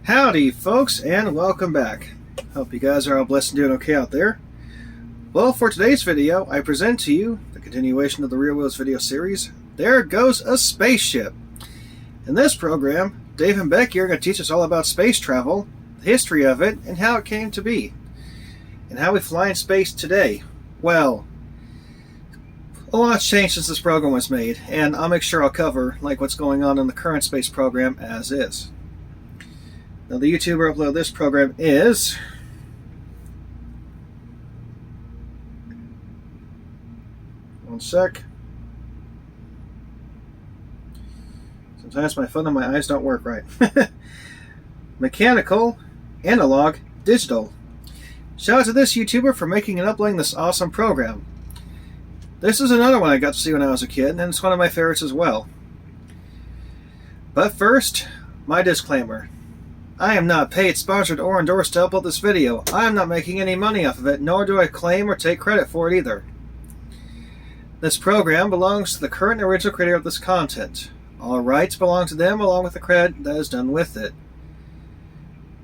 Howdy folks, and welcome back. Hope you guys are all blessed and doing okay out there. Well, for today's video, I present to you the continuation of the Real Wheels video series, There Goes a Spaceship. In this program, Dave and Becky are going to teach us all about space travel, the history of it, and how it came to be, and how we fly in space today. Well, a lot's changed since this program was made, and I'll make sure I'll cover what's going on in the current space program as is. Now, the YouTuber upload of this program is one sec. Sometimes my phone and my eyes don't work right. Mechanical, analog, digital. Shout out to this YouTuber for making and uploading this awesome program. This is another one I got to see when I was a kid, and it's one of my favorites as well. But first, my disclaimer. I am not paid, sponsored, or endorsed to upload this video. I am not making any money off of it, nor do I claim or take credit for it either. This program belongs to the current and original creator of this content. All rights belong to them along with the credit that is done with it.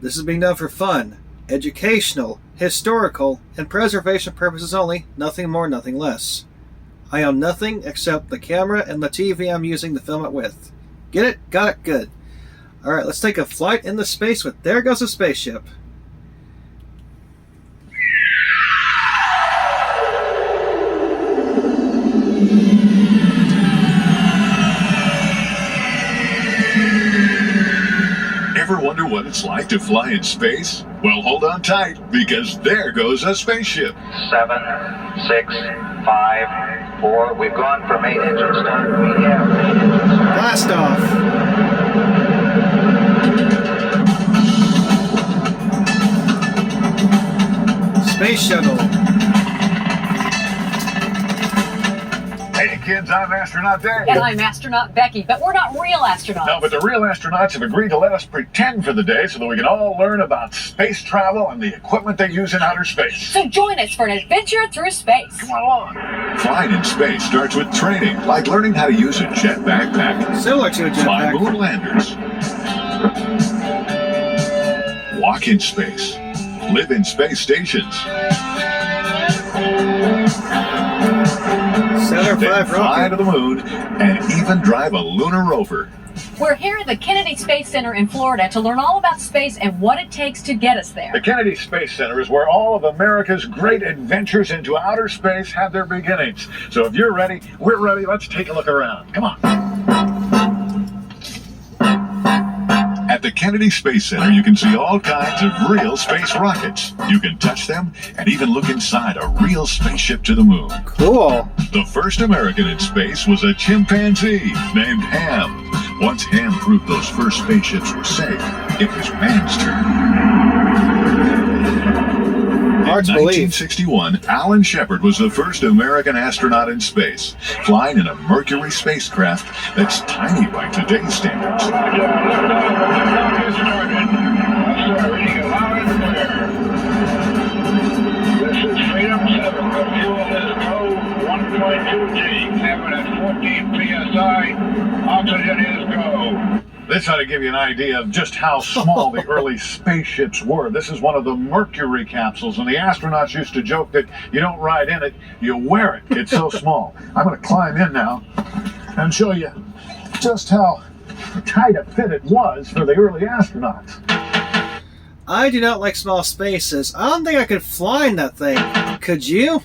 This is being done for fun, educational, historical, and preservation purposes only, nothing more, nothing less. I own nothing except the camera and the TV I'm using to film it with. Get it? Got it? Good. Alright, let's take a flight into space with There Goes a Spaceship. Ever wonder what it's like to fly in space? Well, hold on tight, because there goes a spaceship. 7, 6, 5, 4. We've gone for main engine start. We have main engine start. Blast off! Space Shuttle. Hey kids, I'm Astronaut Dave. And I'm Astronaut Becky, but we're not real astronauts. No, but the real astronauts have agreed to let us pretend for the day so that we can all learn about space travel and the equipment they use in outer space. So join us for an adventure through space. Come along. Flying in space starts with training, like learning how to use a jet backpack. Similar to a Fly jetpack. moon landers. Walk in space. Live in space stations. Saturn V Then fly rocket. to the moon and even drive a lunar rover. We're here at the Kennedy Space Center in Florida to learn all about space and what it takes to get us there. The Kennedy Space Center is where all of America's great adventures into outer space have their beginnings. So if you're ready, we're ready. Let's take a look around. Come on. At the Kennedy Space Center, you can see all kinds of real space rockets. You can touch them and even look inside a real spaceship to the moon. Cool. The first American in space was a chimpanzee named Ham. Once Ham proved those first spaceships were safe, it was man's turn. Hard In to believe. 1961, Alan Shepard was the first American astronaut in space, flying in a Mercury spacecraft that's tiny by today's standards. This is Freedom 7. The fuel is go 1.2G. Cabin at 14 psi. Oxygen is go. This ought to give you an idea of just how small the early spaceships were. This is one of the Mercury capsules, and the astronauts used to joke that you don't ride in it, you wear it. It's so small. I'm going to climb in now and show you just how tight a fit it was for the early astronauts. I do not like small spaces. I don't think I could fly in that thing. Could you?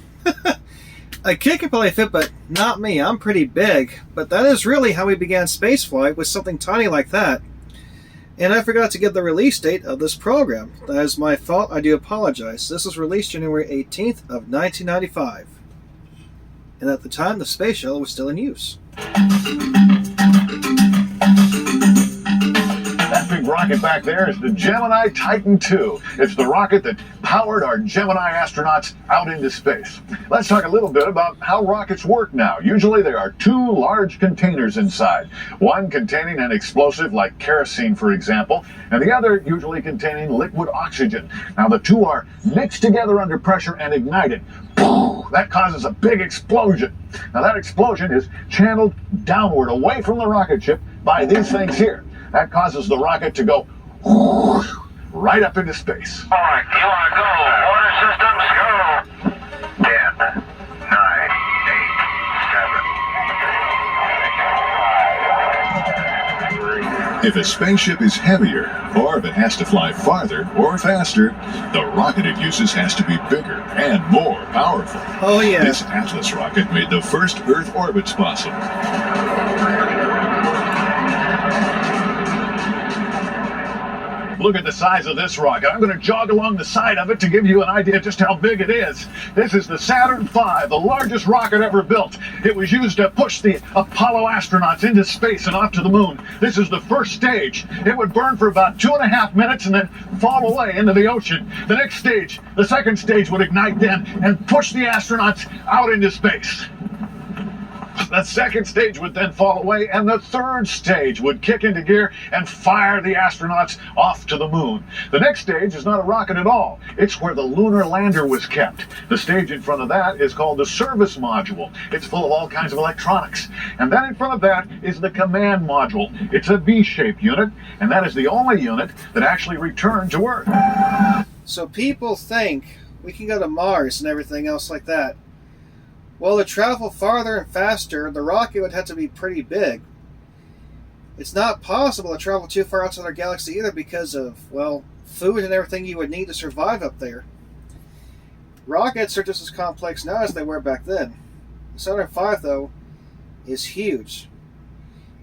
A kid could probably fit, but not me. I'm pretty big. But that is really how we began spaceflight, with something tiny like that. And I forgot to give the release date of this program. That is my fault. I do apologize. This was released January 18th of 1995. And at the time, the space shuttle was still in use. That big rocket back there is the Gemini Titan II. It's the rocket that powered our Gemini astronauts out into space. Let's talk a little bit about how rockets work now. Usually there are two large containers inside, one containing an explosive like kerosene, for example, and the other usually containing liquid oxygen. Now the two are mixed together under pressure and ignited. That causes a big explosion. Now that explosion is channeled downward away from the rocket ship by these things here. That causes the rocket to go right up into space. All right, you want to go. Order systems, go. 10, 9, 8, 7. If a spaceship is heavier, or if it has to fly farther or faster, the rocket it uses has to be bigger and more powerful. Oh, yeah. This Atlas rocket made the first Earth orbits possible. Look at the size of this rocket. I'm going to jog along the side of it to give you an idea just how big it is. This is the Saturn V, the largest rocket ever built. It was used to push the Apollo astronauts into space and off to the moon. This is the first stage. It would burn for about 2.5 minutes and then fall away into the ocean. The next stage, the second stage, would ignite then and push the astronauts out into space. The second stage would then fall away, and the third stage would kick into gear and fire the astronauts off to the moon. The next stage is not a rocket at all. It's where the lunar lander was kept. The stage in front of that is called the service module. It's full of all kinds of electronics. And then in front of that is the command module. It's a V-shaped unit, and that is the only unit that actually returned to Earth. So people think we can go to Mars and everything else like that. Well, to travel farther and faster, the rocket would have to be pretty big. It's not possible to travel too far outside our galaxy either because of, well, food and everything you would need to survive up there. Rockets are just as complex now as they were back then. The Saturn V, though, is huge.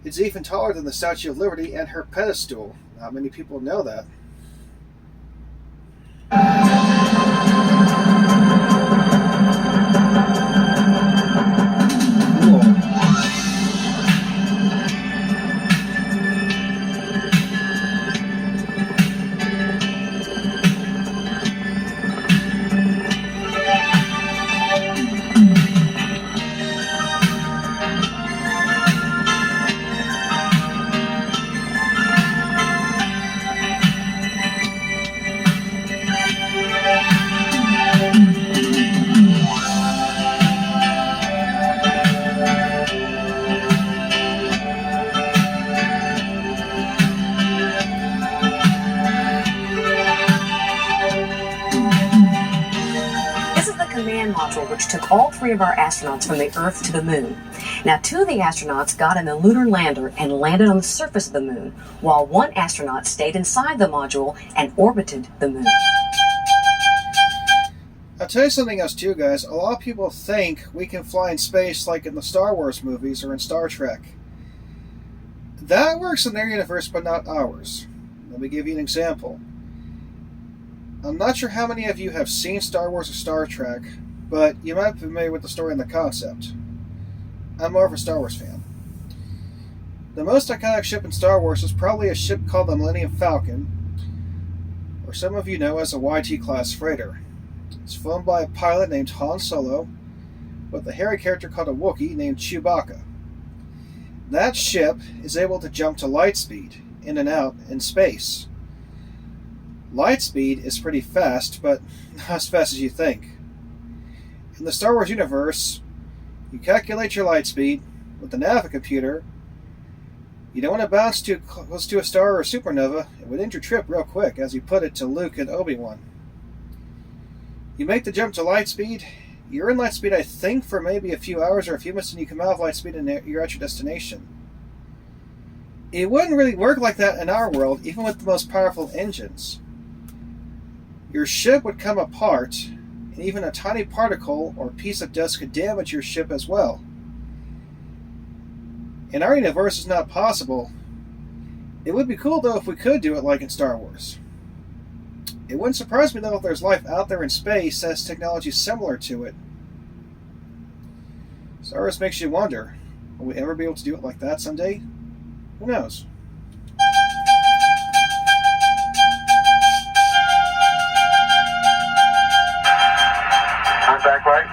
It's even taller than the Statue of Liberty and her pedestal. Not many people know that. Which took all 3 of our astronauts from the Earth to the Moon. Now, 2 of the astronauts got in the lunar lander and landed on the surface of the Moon, while 1 astronaut stayed inside the module and orbited the Moon. I'll tell you something else too, guys. A lot of people think we can fly in space like in the Star Wars movies or in Star Trek. That works in their universe, but not ours. Let me give you an example. I'm not sure how many of you have seen Star Wars or Star Trek, but you might be familiar with the story and the concept. I'm more of a Star Wars fan. The most iconic ship in Star Wars is probably a ship called the Millennium Falcon, or some of you know as a YT-class freighter. It's flown by a pilot named Han Solo, with a hairy character called a Wookiee named Chewbacca. That ship is able to jump to light speed, in and out, in space. Light speed is pretty fast, but not as fast as you think. In the Star Wars universe, you calculate your light speed with the Navi computer. You don't want to bounce too close to a star or a supernova. It would end your trip real quick, as you put it to Luke and Obi-Wan. You make the jump to light speed. You're in light speed, I think, for maybe a few hours or a few minutes, and you come out of light speed and you're at your destination. It wouldn't really work like that in our world, even with the most powerful engines. Your ship would come apart, and even a tiny particle or piece of dust could damage your ship as well. In our universe, it's not possible. It would be cool, though, if we could do it like in Star Wars. It wouldn't surprise me, though, if there's life out there in space that has technology similar to it. Star Wars makes you wonder, will we ever be able to do it like that someday? Who knows? Contact right.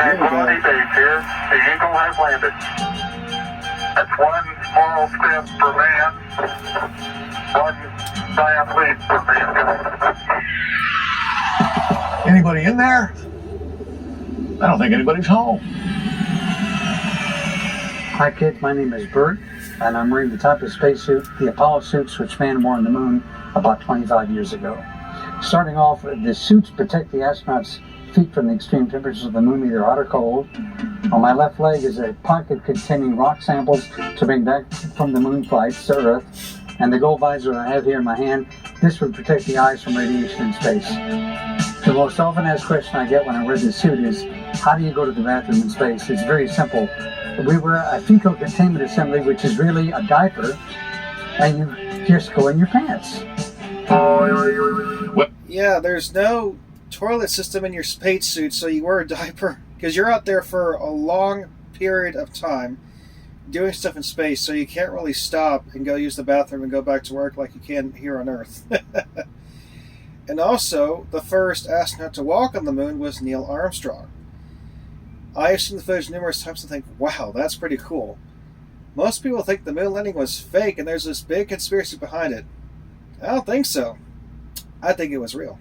Here we go. Tranquility Base here. The Eagle has landed. That's one small step for man, one giant leap for mankind. Anybody in there? I don't think anybody's home. Hi kids, my name is Bert. and I'm wearing the type of spacesuit, the Apollo suits, which man wore on the moon about 25 years ago. Starting off, the suits protect the astronauts' feet from the extreme temperatures of the moon, either hot or cold. On my left leg is a pocket containing rock samples to bring back from the moon flights to Earth. And the gold visor I have here in my hand, this would protect the eyes from radiation in space. The most often asked question I get when I wear this suit is, how do you go to the bathroom in space? It's very simple. We wear a fecal containment assembly, which is really a diaper, and you just go in your pants. Yeah, there's no toilet system in your spacesuit, so you wear a diaper because you're out there for a long period of time doing stuff in space, so you can't really stop and go use the bathroom and go back to work like you can here on Earth. And also, the first astronaut to walk on the moon was Neil Armstrong. I have seen the footage numerous times and think, wow, that's pretty cool. Most people think the moon landing was fake and there's this big conspiracy behind it. I don't think so. I think it was real.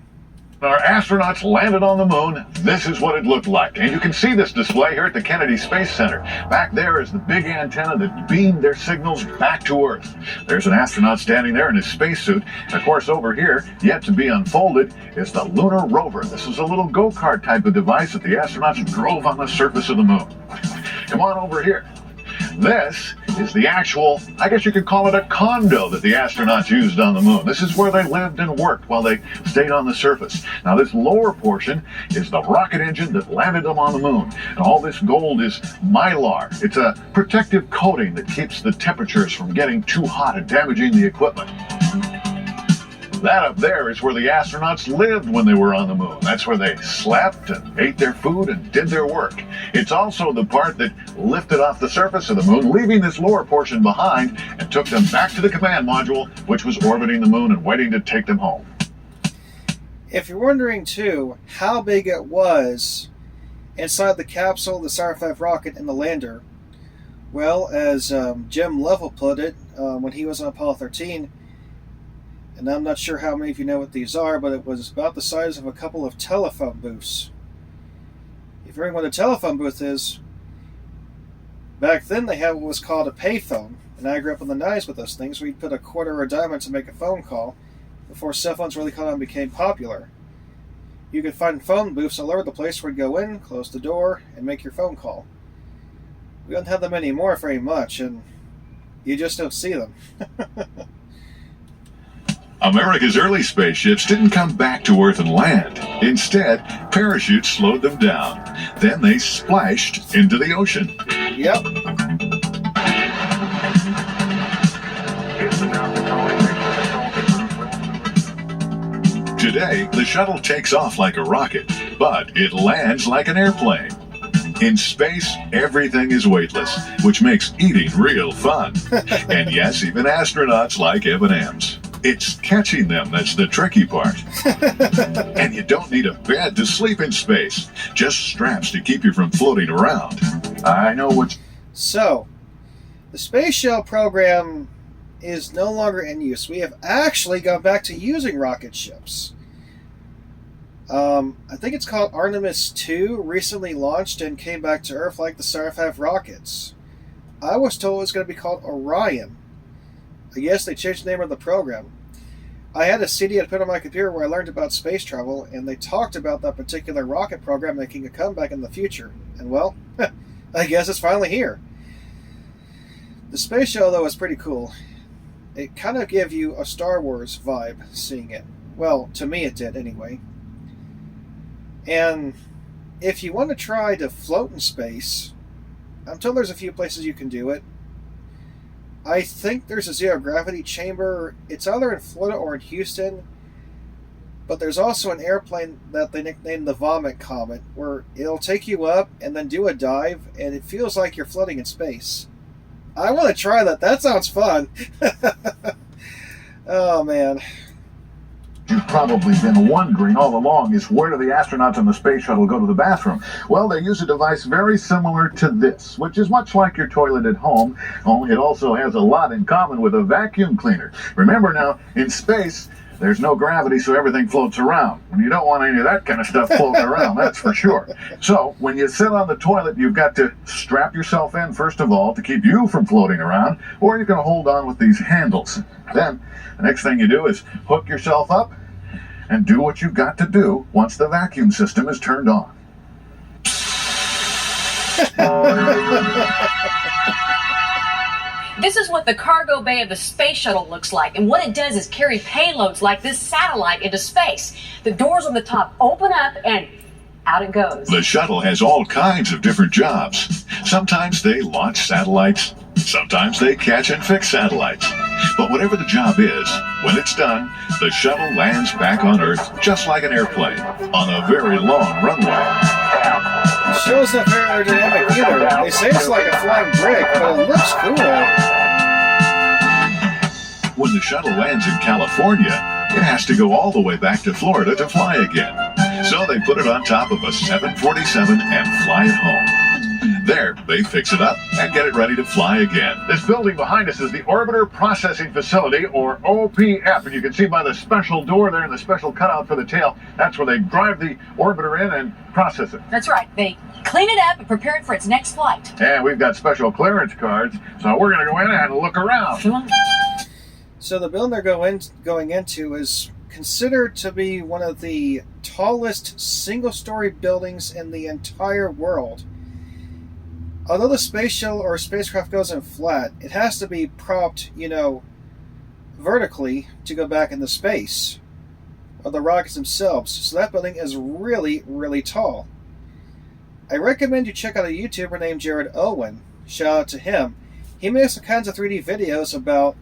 Our astronauts landed on the moon. This is what it looked like. And you can see this display here at the Kennedy Space Center. Back there is the big antenna that beamed their signals back to Earth. There's an astronaut standing there in his spacesuit. And of course, over here, yet to be unfolded, is the lunar rover. This is a little go-kart type of device that the astronauts drove on the surface of the moon. Come on over here. This is the actual, I guess you could call it a condo that the astronauts used on the moon. This is where they lived and worked while they stayed on the surface. Now this lower portion is the rocket engine that landed them on the moon. And all this gold is mylar. It's a protective coating that keeps the temperatures from getting too hot and damaging the equipment. That up there is where the astronauts lived when they were on the moon. That's where they slept and ate their food and did their work. It's also the part that lifted off the surface of the moon, leaving this lower portion behind, and took them back to the command module, which was orbiting the moon and waiting to take them home. If you're wondering, too, how big it was inside the capsule, the Saturn V rocket, and the lander, well, as Jim Lovell put it when he was on Apollo 13, and I'm not sure how many of you know what these are, but it was about the size of a couple of telephone booths. If you're wondering what a telephone booth is, back then they had what was called a payphone, and I grew up in the 90s with those things where you'd put a quarter or a dime in to make a phone call before cell phones really caught on and became popular. You could find phone booths all over the place where you'd go in, close the door, and make your phone call. We don't have them anymore very much, and you just don't see them. America's early spaceships didn't come back to Earth and land. Instead, parachutes slowed them down. Then they splashed into the ocean. Yep. Today, the shuttle takes off like a rocket, but it lands like an airplane. In space, everything is weightless, which makes eating real fun. And yes, even astronauts like M&Ms. It's catching them that's the tricky part. And you don't need a bed to sleep in space, just straps to keep you from floating around. I know what... So, the space shuttle program is no longer in use. We have actually gone back to using rocket ships. I think it's called Artemis II, recently launched and came back to Earth like the Saturn V rockets. I was told it was going to be called Orion. I guess they changed the name of the program. I had a CD I put on my computer where I learned about space travel, and they talked about that particular rocket program making a comeback in the future. And well, I guess it's finally here. The space shuttle, though, is pretty cool. It kind of gave you a Star Wars vibe seeing it. Well, to me it did, anyway. And if you want to try to float in space, I'm told there's a few places you can do it. I think there's a zero-gravity chamber. It's either in Florida or in Houston. But there's also an airplane that they nicknamed the Vomit Comet, where it'll take you up and then do a dive, and it feels like you're floating in space. I want to try that. That sounds fun. Oh, man. You've probably been wondering all along is where do the astronauts on the space shuttle go to the bathroom? Well, they use a device very similar to this, which is much like your toilet at home, only it also has a lot in common with a vacuum cleaner. Remember now, in space, There's no gravity, so everything floats around. And you don't want any of that kind of stuff floating around, that's for sure. So when you sit on the toilet, you've got to strap yourself in, first of all, to keep you from floating around, or you can hold on with these handles. Then, the next thing you do is hook yourself up and do what you've got to do once the vacuum system is turned on. This is what the cargo bay of the space shuttle looks like, and what it does is carry payloads like this satellite into space. The doors on the top open up and out it goes. The shuttle has all kinds of different jobs. Sometimes they launch satellites, sometimes they catch and fix satellites. But whatever the job is, when it's done, the shuttle lands back on Earth just like an airplane on a very long runway. The show's not very aerodynamic either. They say it's like a flying brick, but it looks cool. When the shuttle lands in California, it has to go all the way back to Florida to fly again. So they put it on top of a 747 and fly it home. There, they fix it up and get it ready to fly again. This building behind us is the Orbiter Processing Facility, or OPF, and you can see by the special door there and the special cutout for the tail, that's where they drive the orbiter in and process it. That's right. They clean it up and prepare it for its next flight. And we've got special clearance cards, so we're going to go in and look around. Come on. So the building they're going into is considered to be one of the tallest single-story buildings in the entire world. Although the space shuttle or spacecraft goes in flat, it has to be propped, vertically to go back into space, or the rockets themselves. So that building is really, really tall. I recommend you check out a YouTuber named Jared Owen. Shout out to him. He makes all kinds of 3D videos about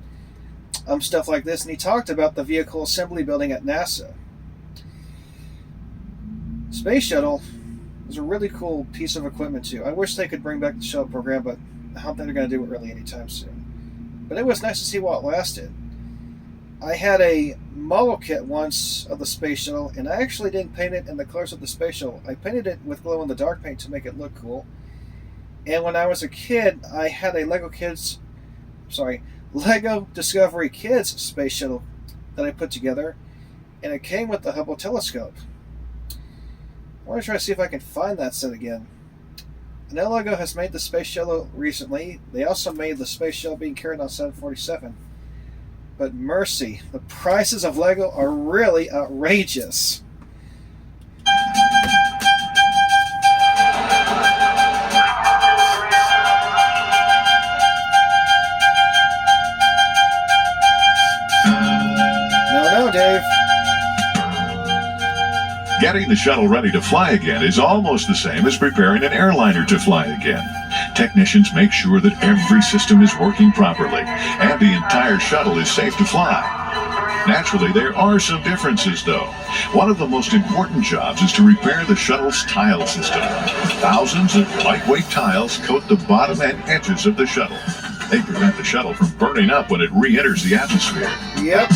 stuff like this, and he talked about the vehicle assembly building at NASA. Space shuttle is a really cool piece of equipment too. I wish they could bring back the shuttle program, but I don't think they're going to do it really anytime soon. But it was nice to see while it lasted. I had a model kit once of the space shuttle, and I actually didn't paint it in the colors of the space shuttle. I painted it with glow-in-the-dark paint to make it look cool. And when I was a kid, I had a Lego Discovery Kids space shuttle that I put together, and it came with the Hubble telescope. I want to try to see if I can find that set again. I know Lego has made the space shuttle recently. They also made the space shuttle being carried on 747. But mercy, the prices of Lego are really outrageous. No, Dave. Getting the shuttle ready to fly again is almost the same as preparing an airliner to fly again. Technicians make sure that every system is working properly and the entire shuttle is safe to fly. Naturally, there are some differences, though. One of the most important jobs is to repair the shuttle's tile system. Thousands of lightweight tiles coat the bottom and edges of the shuttle. They prevent the shuttle from burning up when it re-enters the atmosphere. Yep.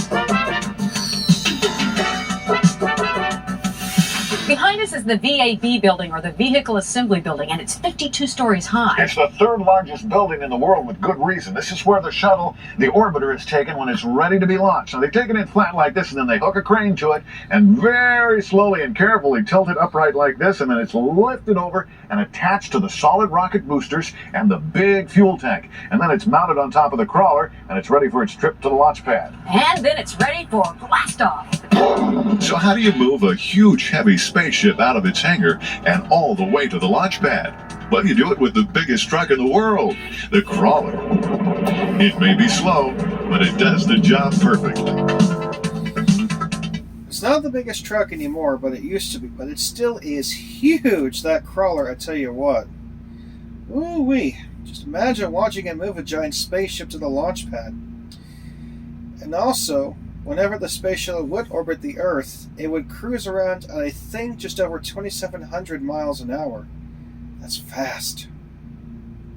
Behind us is the VAB building, or the Vehicle Assembly Building, and it's 52 stories high. It's the third largest building in the world with good reason. This is where the shuttle, the orbiter, is taken when it's ready to be launched. Now, they take it in flat like this, and then they hook a crane to it and very slowly and carefully tilt it upright like this, and then it's lifted over and attached to the solid rocket boosters and the big fuel tank. And then it's mounted on top of the crawler, and it's ready for its trip to the launch pad. And then it's ready for blast-off. So how do you move a huge, heavy spaceship out of its hangar and all the way to the launch pad? Well, you do it with the biggest truck in the world, the crawler. It may be slow, but it does the job perfectly. It's not the biggest truck anymore, but it used to be. But it still is huge, that crawler, I tell you what. Ooh-wee. Just imagine watching it move a giant spaceship to the launch pad. And also, whenever the space shuttle would orbit the Earth, it would cruise around at, I think, just over 2,700 miles an hour. That's fast.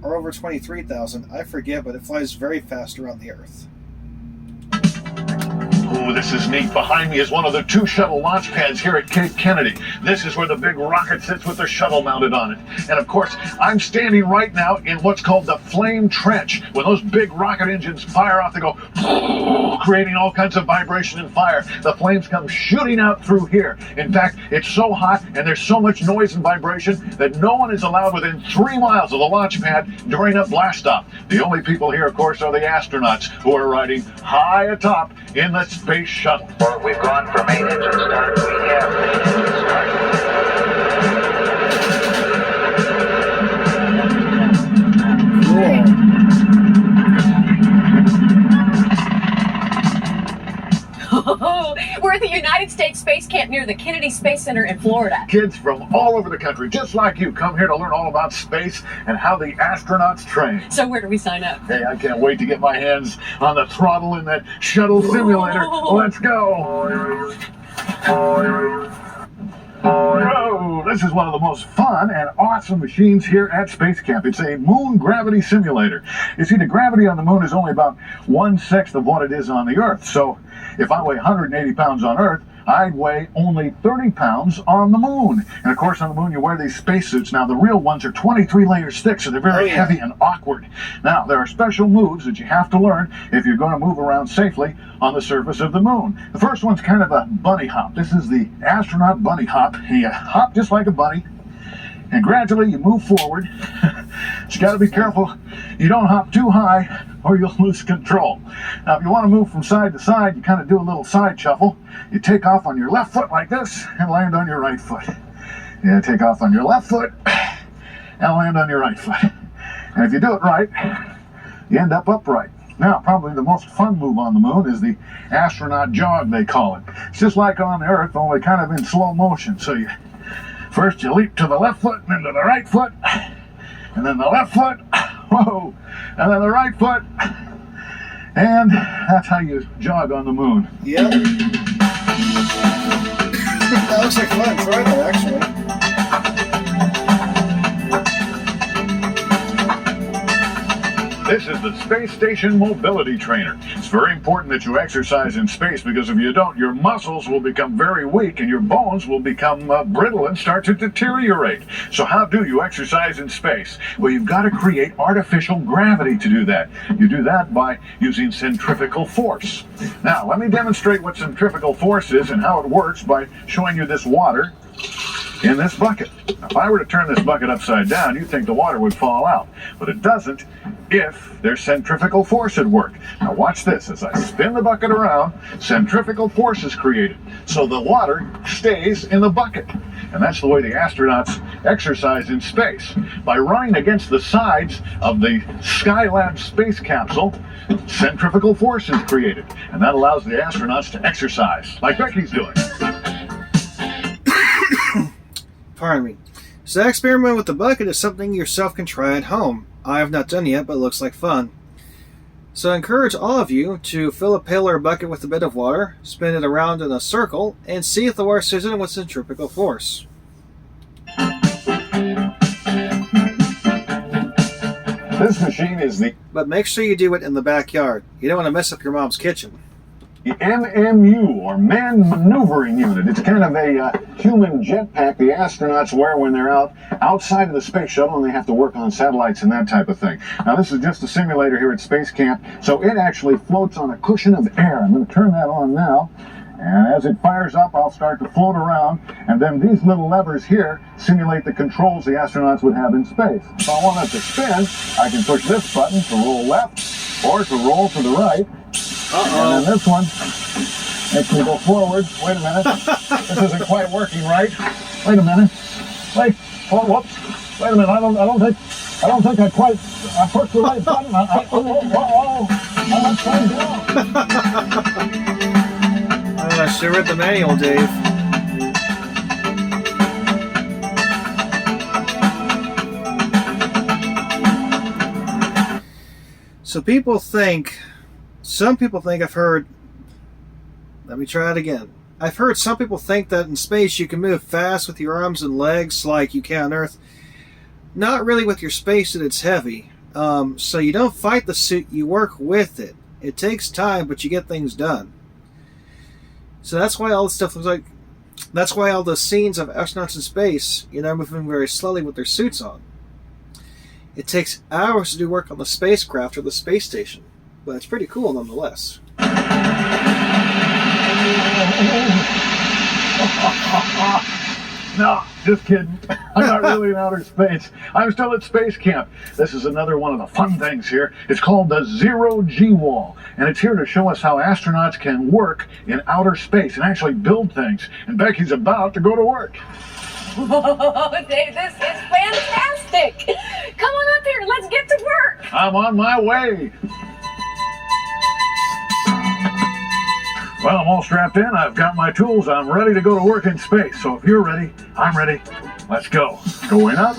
Or over 23,000, I forget, but it flies very fast around the Earth. Oh, this is neat. Behind me is one of the two shuttle launch pads here at Cape Kennedy. This is where the big rocket sits with the shuttle mounted on it. And of course, I'm standing right now in what's called the flame trench. When those big rocket engines fire off, they go creating all kinds of vibration and fire. The flames come shooting out through here. In fact, it's so hot and there's so much noise and vibration that no one is allowed within 3 miles of the launch pad during a blast off. The only people here, of course, are the astronauts who are riding high atop in the space shuttle. We've gone for main engine start. We have main engine start. We're at the United States Space Camp near the Kennedy Space Center in Florida. Kids from all over the country, just like you, come here to learn all about space and how the astronauts train. So where do we sign up? Hey, I can't wait to get my hands on the throttle in that shuttle simulator. Let's go. Oh, this is one of the most fun and awesome machines here at Space Camp. It's a moon gravity simulator. You see, the gravity on the moon is only about 1/6 of what it is on the Earth. So if I weigh 180 pounds on Earth, I'd weigh only 30 pounds on the moon. And of course, on the moon, you wear these spacesuits. Now, the real ones are 23 layers thick, so they're very heavy and awkward. Now, there are special moves that you have to learn if you're going to move around safely on the surface of the moon. The first one's kind of a bunny hop. This is the astronaut bunny hop. You hop just like a bunny, and gradually you move forward. You got to be careful you don't hop too high or you'll lose control. Now, if you want to move from side to side, you kind of do a little side shuffle. You take off on your left foot like this and land on your right foot. Yeah, take off on your left foot and land on your right foot. And if you do it right, you end up upright. Now, probably the most fun move on the moon is the astronaut jog, they call it. It's just like on the Earth, only kind of in slow motion. So first you leap to the left foot and then to the right foot, and then the left foot, whoa, and then the right foot, and that's how you jog on the moon. Yep. That looks like fun. Try that, actually. This is the Space Station Mobility Trainer. It's very important that you exercise in space because if you don't, your muscles will become very weak and your bones will become brittle and start to deteriorate. So how do you exercise in space? Well, you've got to create artificial gravity to do that. You do that by using centrifugal force. Now, let me demonstrate what centrifugal force is and how it works by showing you this water in this bucket. Now, if I were to turn this bucket upside down, you'd think the water would fall out, but it doesn't if there's centrifugal force at work. Now watch this. As I spin the bucket around, centrifugal force is created, so the water stays in the bucket. And that's the way the astronauts exercise in space. By running against the sides of the Skylab space capsule, centrifugal force is created, and that allows the astronauts to exercise, like Becky's doing. Pardon me. So that experiment with the bucket is something yourself can try at home. I have not done yet, but it looks like fun. So I encourage all of you to fill a pail or a bucket with a bit of water, spin it around in a circle, and see if the water stays in it with centrifugal force. This machine is the But make sure you do it in the backyard. You don't want to mess up your mom's kitchen. MMU, or Man Maneuvering Unit. It's kind of a human jetpack the astronauts wear when they're outside of the space shuttle and they have to work on satellites and that type of thing. Now, this is just a simulator here at Space Camp, so it actually floats on a cushion of air. I'm going to turn that on now, and as it fires up, I'll start to float around, and then these little levers here simulate the controls the astronauts would have in space. If I want it to spin, I can push this button to roll left or to roll to the right. And then this one makes me go forward. Wait a minute. This isn't quite working right. Wait a minute. Wait. Oh, whoops. Wait a minute. I don't think I pushed the right button. I'm upside down. I should have read the manual, Dave. So some people think I've heard, let me try it again. I've heard some people think that in space you can move fast with your arms and legs like you can on Earth. Not really with your spacesuit, it's heavy. So you don't fight the suit, you work with it. It takes time, but you get things done. So that's why all this stuff looks like, that's why all the scenes of astronauts in space, they're moving very slowly with their suits on. It takes hours to do work on the spacecraft or the space station. But it's pretty cool nonetheless. No, just kidding. I'm not really in outer space. I'm still at space camp. This is another one of the fun things here. It's called the Zero-G Wall, and it's here to show us how astronauts can work in outer space and actually build things. And Becky's about to go to work. Whoa, Dave, this is fantastic. Come on up here. Let's get to work. I'm on my way. Well, I'm all strapped in. I've got my tools. I'm ready to go to work in space. So if you're ready, I'm ready. Let's go. Going up.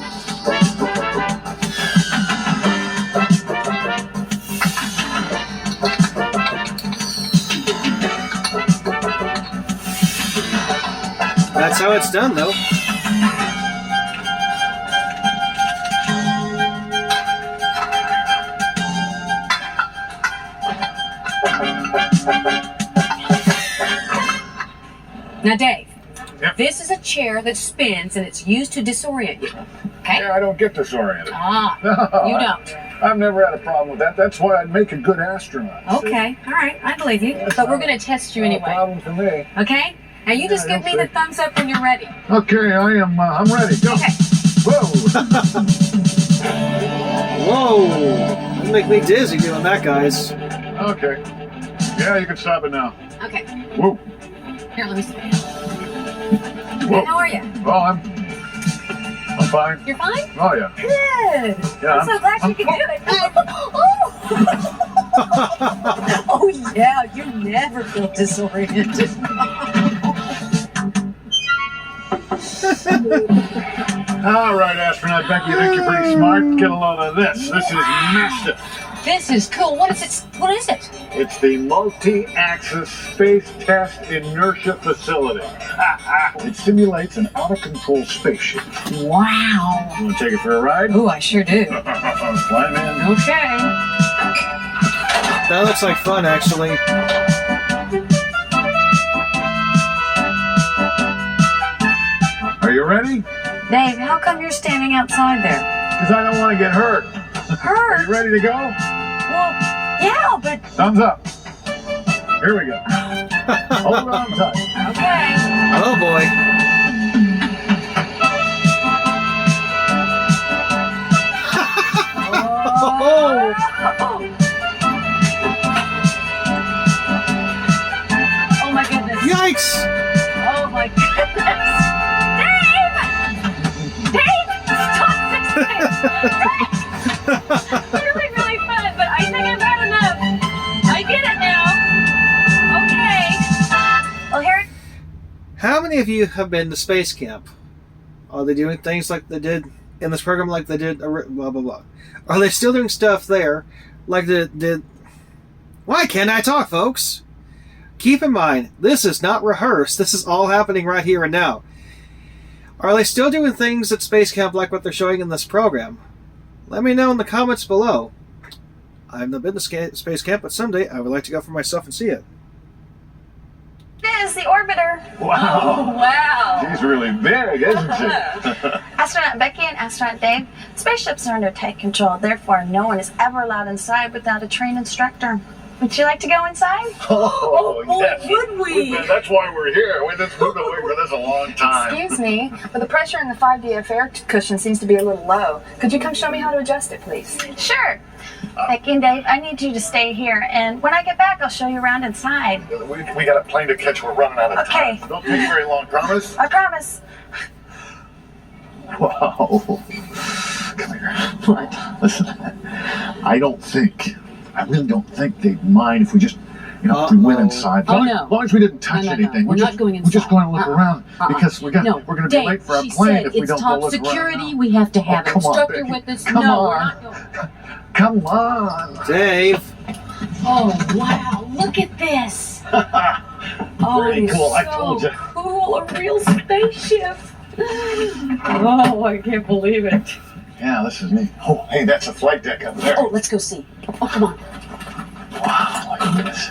That's how it's done, though. Now, Dave, Yep. this is a chair that spins and it's used to disorient you. Okay? Yeah, I don't get disoriented. Ah, you don't. I've never had a problem with that. That's why I'd make a good astronaut. see? Okay, all right, I believe you. But we're going to test you No anyway. problem for me. Okay? Now, you just I give me don't the thumbs up when you're ready. Okay, I'm ready. Go. Okay. Whoa. Whoa! That'll make me dizzy doing that, guys. Okay. Yeah, you can stop it now. Okay. Whoa. Here, let me see. Whoa. How are you? Oh, I'm fine. You're fine? Oh, yeah. Good. Yeah, I'm so glad you can do it. Oh, yeah, you never feel disoriented. All right, astronaut Becky, you think you're pretty smart? Get a load of this. This is massive. This is cool. What is it? What is it? It's the Multi-Axis Space Test Inertia Facility. It simulates an out-of-control spaceship. Wow. You want to take it for a ride? Oh, I sure do. Climb in. Okay. That looks like fun, actually. Are you ready? Dave, how come you're standing outside there? Because I don't want to get hurt. Are Hurt? you ready to go? Well, yeah, but Thumbs up. Here we go. Hold on tight. okay. Oh boy. Oh! Oh my goodness. Yikes! Oh my goodness. Dave! Dave! Stop this thing! Really, really fun, but I think I've had enough. I get it now. Okay. Well, here. How many of you have been to space camp? Are they doing things like they did in this program, like they did blah blah blah? Are they still doing stuff there, like they did? Why can't I talk, folks? Keep in mind, this is not rehearsed. This is all happening right here and now. Are they still doing things at space camp like what they're showing in this program? Let me know in the comments below. I've not been to space camp, but someday I would like to go for myself and see it. It is the orbiter. Wow. Wow. She's really big, isn't she? Astronaut Becky and astronaut Dave, spaceships are under tight control. Therefore, no one is ever allowed inside without a trained instructor. Would you like to go inside? Oh, yes. would we? That's why we're here. We've been waiting for this a long time. Excuse me, but the pressure in the 5DF air cushion seems to be a little low. Could you come show me how to adjust it, please? Sure. Becky and Dave, I need you to stay here, and when I get back, I'll show you around inside. We got a plane to catch. We're running out of Okay. time. Don't take very long, promise? I promise. Wow. Come here. What? Listen, I really don't think they'd mind if we just, if we went inside. Oh, As no. long as we didn't touch No. anything. We're not going We're just inside. going to look around because we're going to be Dave, late for our she plane said if we it's don't top go look security. around. We have to have an come on, instructor Becky. with us. Come No, on. we're not going. Come on. Dave! Oh, wow. Look at this. Oh, Pretty cool, so I told ya. Cool. A real spaceship. Oh, I can't believe it. Yeah, this is neat. Oh, hey, that's a flight deck up there. Oh, let's go see. Oh, come on. Wow, look at this.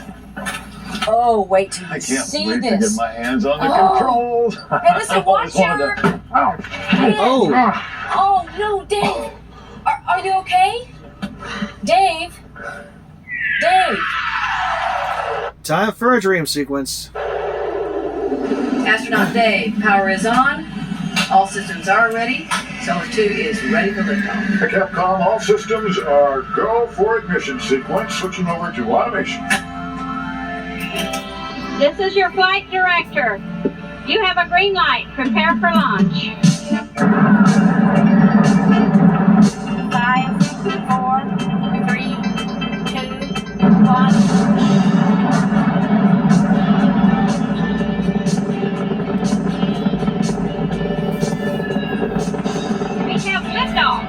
Oh, wait till I you can't see wait to get this. my hands on the Oh. controls. Hey, listen, I watch always wanted your- to- Ow. Oh! Oh, no, Dave. Are you okay? Dave? Dave? Time for a dream sequence. Astronaut Dave, power is on. All systems are ready. Solar 2 is ready for liftoff. Capcom, all systems are go for ignition sequence. Switching over to automation. This is your flight director. You have a green light. Prepare for launch. 5, 4, 3, 2, 1. We have liftoff.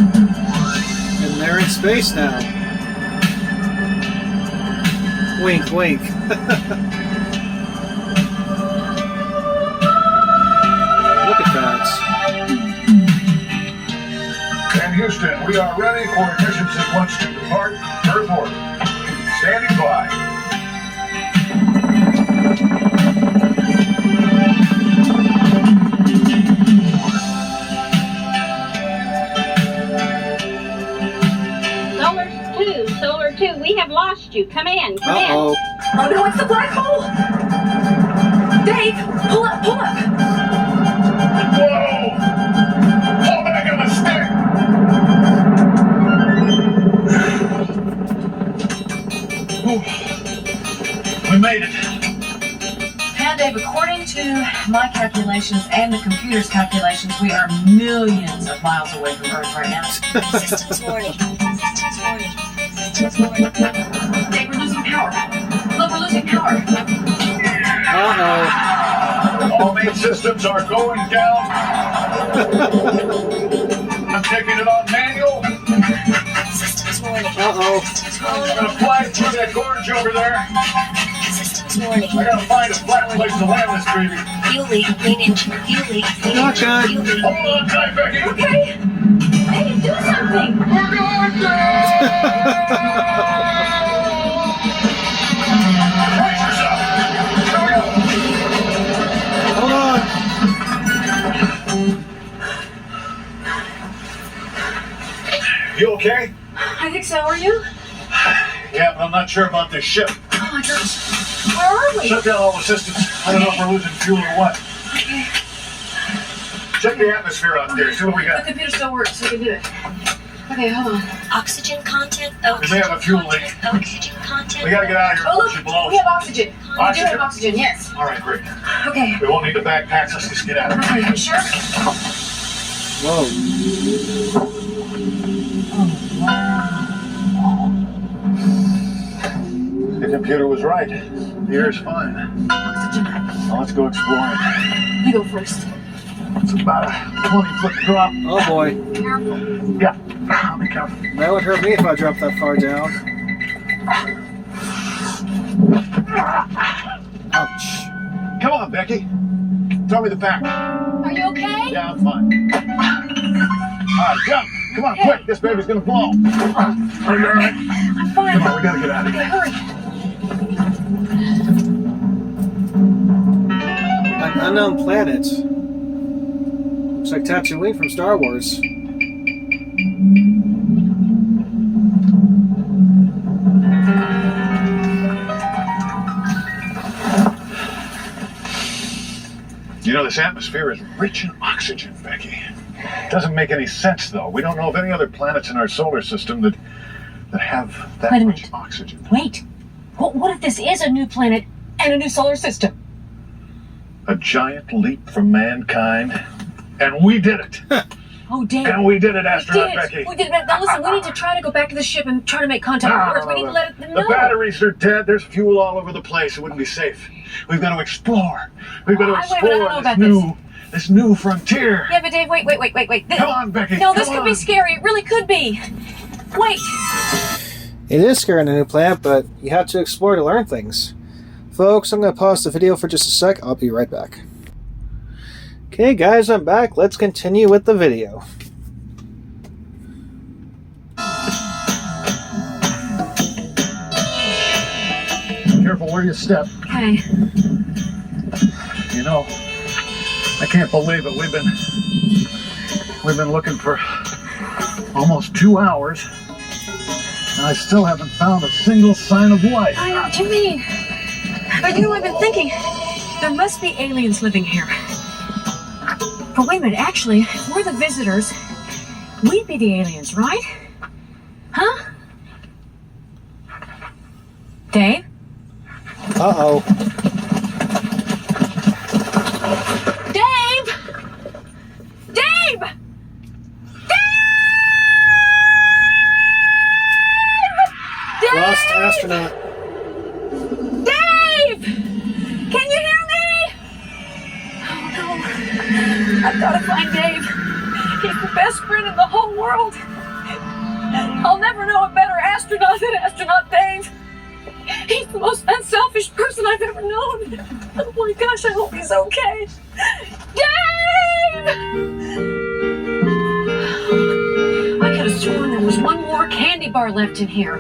And they're in space now. Wink, wink. Look at that. And Houston, we are ready for ignition sequence to depart Earth orbit. Standing by. Solar 2, we have lost you. Come in, come in. Uh-oh. Oh no, it's the black hole! Dave, pull up, pull up! Whoa! Pull back on the stick! We made it. And Dave, according to my calculations and the computer's calculations, we are millions of miles away from Earth right now. Systems warning. Systems warning. Systems warning. Dave, we're losing power. Look, we're losing power. Uh-oh. All main systems are going down. I'm taking it on manual. Systems warning. Uh-oh. Systems I'm warning. gonna fly through that gorge over there. Systems warning. I gotta find a flat place to land this baby. Fuel leak, main engine. Fuel leak, main Shotgun. engine. Fuel leak. Hold on tight, Becky. Okay! Hey, do something! We're going down! Brace yourself. Here we go. Hold on. You okay? I think so, are you? Yeah, but I'm not sure about this ship. Oh my gosh. Where are we? Shut down all the systems. I don't know if we're losing fuel or what. Okay. Check the atmosphere out there. See what we The got. computer still works, so we can do it. Okay, hold on. Oxygen content. We may have a fuel leak. Oxygen content. We gotta get out of here Oh, before she look, blows. we have oxygen. We do Oxygen? have oxygen, yes. All right, great. Okay. We won't need the backpacks. Let's just get out of here. Okay, you sure? Whoa. The computer was right. The air's fine. Oxygen. Now let's go exploring. You go first. It's about a 20-foot drop. Oh boy. Careful. Yeah, I'll be careful. That would hurt me if I dropped that far down. Ouch. Come on, Becky. Throw me the pack. Are you okay? Yeah, I'm fine. All right, jump. Come on, quick. This baby's gonna blow. Are you all right? I'm fine. Come on, we gotta get out of Okay, here. hurry. An unknown planet. Looks like Tatooine from Star Wars. You know, this atmosphere is rich in oxygen, Becky. Doesn't make any sense, though. We don't know of any other planets in our solar system that have that Wait a much minute. oxygen. Wait. What if this is a new planet and a new solar system? A giant leap for mankind. And we did it. Oh, Dave. And we did it, We astronaut did. Becky. We did. Now listen, we need to try to go back to the ship and try to make contact with Earth. We need to let them The know. batteries are dead. There's fuel all over the place. It wouldn't be safe. We've got to explore. We've got to Wait a minute, I don't know explore about this new frontier. Yeah, but Dave, wait. Come on, Becky. No, this come could be on. scary. It really could be. Wait. It is scary in a new planet, but you have to explore to learn things. Folks, I'm going to pause the video for just a sec. I'll be right back. Okay, guys, I'm back. Let's continue with the video. Here careful where you step. Okay. You know, I can't believe it. We've been looking for almost 2 hours, and I still haven't found a single sign of life. I know what you mean. But you know, I've been thinking, there must be aliens living here. But wait a minute, actually, if we're the visitors, we'd be the aliens, right? Huh? Dave? Uh-oh. Dave! Dave! Dave! Lost astronaut. Dave! Can you hear me? Oh no. I've got to find Dave. He's the best friend in the whole world. I'll never know a better astronaut than Astronaut Dave. He's the most unselfish person I've ever known. Oh my gosh, I hope he's okay. Dave! I could have sworn there was one more candy bar left in here.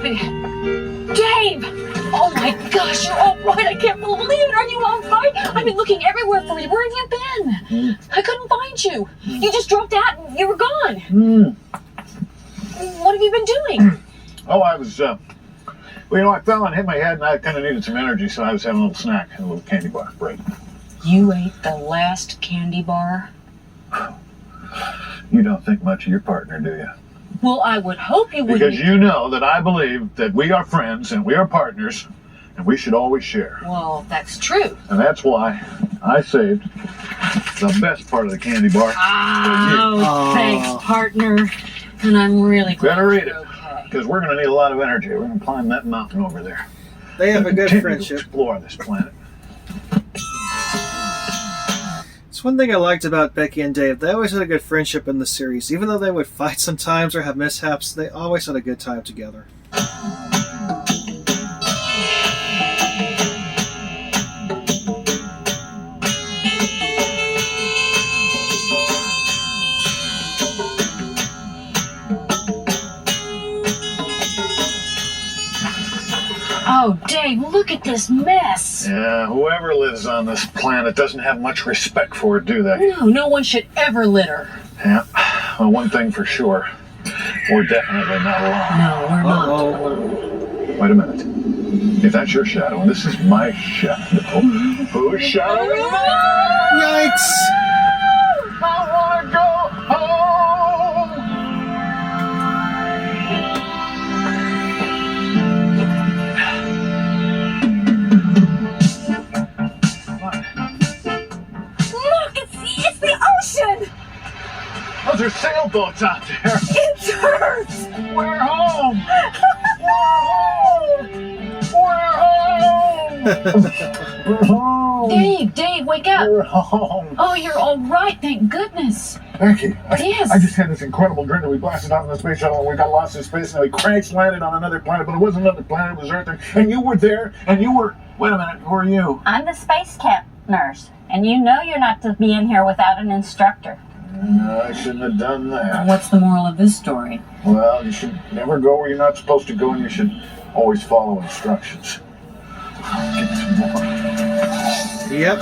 Dave! Oh my gosh, you're all right. I can't believe it. Are you all right? I've been looking everywhere for you. Where have you been? I couldn't find you. You just dropped out and you were gone. What have you been doing? Oh, I was, well, you know, I fell and hit my head, and I kind of needed some energy, so I was having a little snack, a little candy bar bread. You ate the last candy bar? You don't think much of your partner, do you? Well, I would hope you wouldn't. Because you know that I believe that we are friends and we are partners, and we should always share. Well, that's true. And that's why I saved the best part of the candy bar. Oh, thanks, partner. And I'm really glad Better eat you're it, okay. because we're going to need a lot of energy. We're going to climb that mountain over there. They have a good Continue friendship. to explore this planet. It's one thing I liked about Becky and Dave. They always had a good friendship in the series. Even though they would fight sometimes or have mishaps, they always had a good time together. Oh, Dave, look at this mess. Yeah, whoever lives on this planet doesn't have much respect for it, do they? No one should ever litter. Yeah. Well, one thing for sure. We're definitely not alone. No, we're not Uh-oh. alone. Wait a minute. If that's your shadow, and this is my shadow, whose shadow is mine? Yikes! I want to go home! Look, it's the ocean. Those are sailboats out there. It's Earth. We're home! We're home! We're home! Dave, wake up. We're home! Oh, you're all right, thank goodness. Becky, Yes. I just had this incredible dream that we blasted off in the space shuttle and we got lost in space and we crash landed on another planet, but it wasn't another planet, it was Earth, and you were there, and you were... Wait a minute, who are you? I'm the space camp nurse, and you know you're not to be in here without an instructor. I shouldn't have done that. What's the moral of this story? Well, you should never go where you're not supposed to go, and you should always follow instructions. Get some more. Yep.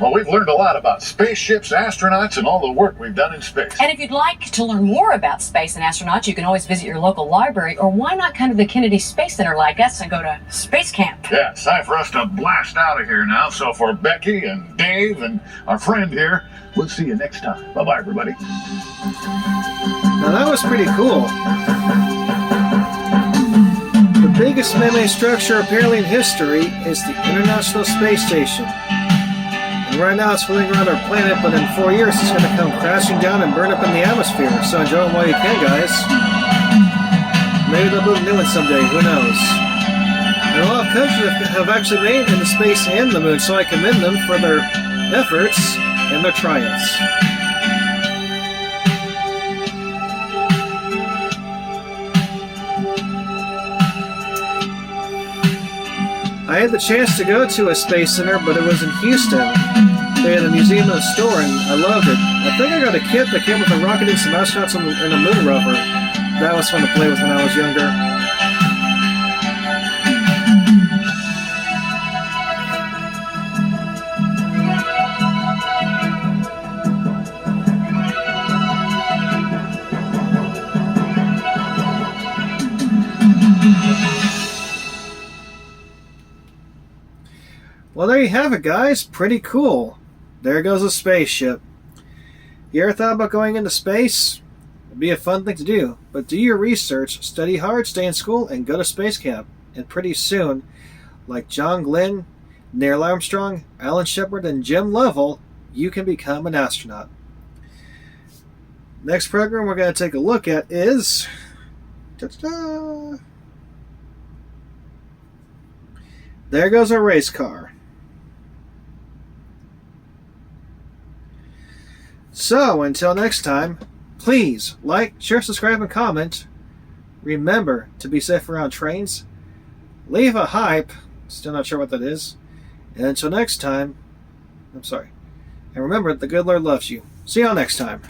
Well, we've learned a lot about spaceships, astronauts, and all the work we've done in space. And if you'd like to learn more about space and astronauts, you can always visit your local library, or why not come to the Kennedy Space Center like us and go to space camp? Yeah, it's time for us to blast out of here now. So for Becky and Dave and our friend here, we'll see you next time. Bye-bye, everybody. Now that was pretty cool. The biggest man-made structure apparently in history is the International Space Station. And right now it's floating around our planet, but in 4 years it's going to come crashing down and burn up in the atmosphere. So enjoy them while you can, guys. Maybe they'll build a new one someday, who knows. And a lot of countries have actually made it into space and the moon, so I commend them for their efforts and their triumphs. I had the chance to go to a space center, but it was in Houston. They had a museum and a store, and I loved it. I think I got a kit that came with a rocket and some astronauts and a moon rover. That was fun to play with when I was younger. Well, there you have it, guys. Pretty cool. There goes a spaceship. You ever thought about going into space? It'd be a fun thing to do, but do your research, study hard, stay in school, and go to space camp. And pretty soon, like John Glenn, Neil Armstrong, Alan Shepard, and Jim Lovell, you can become an astronaut. Next program we're going to take a look at is... Ta-da-da! There goes a race car. So, until next time, please like, share, subscribe, and comment. Remember to be safe around trains. Leave a hype. Still not sure what that is. And until next time, I'm sorry. And remember, the good Lord loves you. See y'all next time.